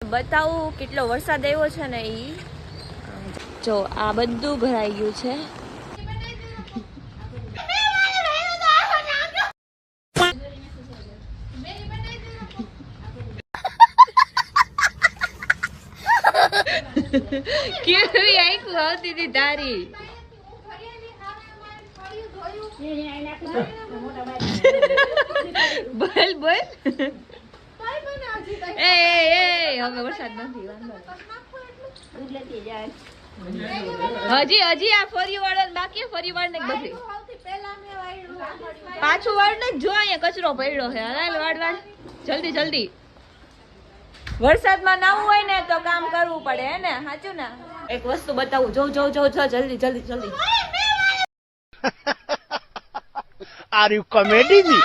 બતાવું કેટલો વરસાદ આવ્યો છે ને ઈ જો આ બધું ભરાઈ ગયું છે કેવી આંખ આવતી હતી તારી બોલ બોલ એ હવે વરસાદ નથી હજી આ ફરી વાળો બાકી ફરી વાળ ને બધી પાછું વાળ ને જો અહીંયા કચરો પડ્યો છે હાલ વાળ જલ્દી જલ્દી વરસાદમાં નાવું હોય ને તો કામ કરવું પડે હે ને સાચું ને એક વસ્તુ બતાવું જો જો જો જો જલ્દી જલ્દી જલ્દી આર યુ કોમેડી મી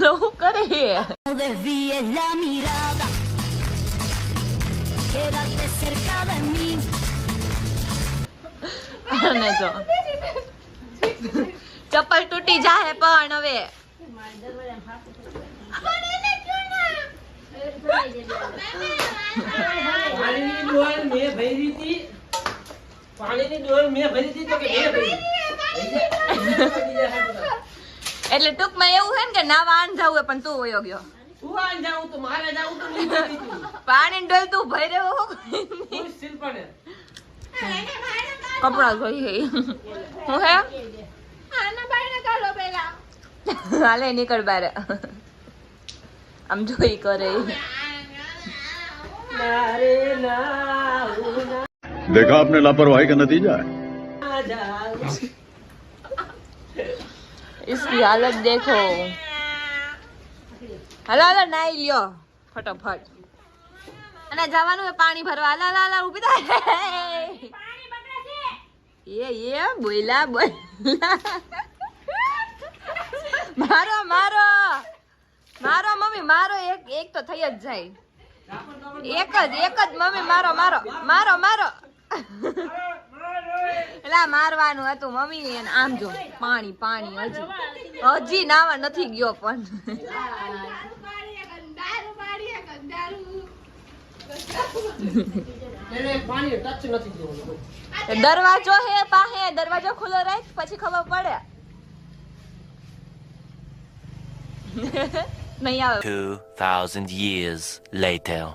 શું કરે Desvíes la mirada, quédate cerca de mí. અને જો ચપ્પલ તૂટી જાહે પણ હવે પાણીની ડોલ મેં ભરી હતી પાણીની ડોલ મેં ભરી હતી તો કે એ ભરી એટલે ટૂંકમાં એવું છે ને કે નાવા આન જાવું પણ તું વયો ગયો તું આન જાઉં તો મારે જાઉં તો નહીં જતી તું પાણી ડોલ તું ભરી રહ્યો હું સિલ પડે કપડા ધોઈ ગઈ હું હે હાલે નીકળ બાર આમ જોઈ કરે મારે ના देखा आपने लापरवाही का नतीजा है જાઉં इसकी हालत देखो हलो हलो नाई लियो फटाफट અને જવાનું છે પાણી ભરવા હાલ હાલ હાલ ઊભી થાય એ બોલા બોલા મારો મારો મારો મમ્મી મારો એક તો થઈ જ જાય એક જ મમ્મી મારો મારો મારો મારો એલા મારવાનું હતું મમ્મી એને આમ જો પાણી પાણી હજી નાવા નથી ગયો પણ એને પાણી ટચ નથી દેવાનું દરવાજો હે પાહે દરવાજો ખુલ્લો રાખ પછી ખબર પડે નહીં આવે 2,000 years later.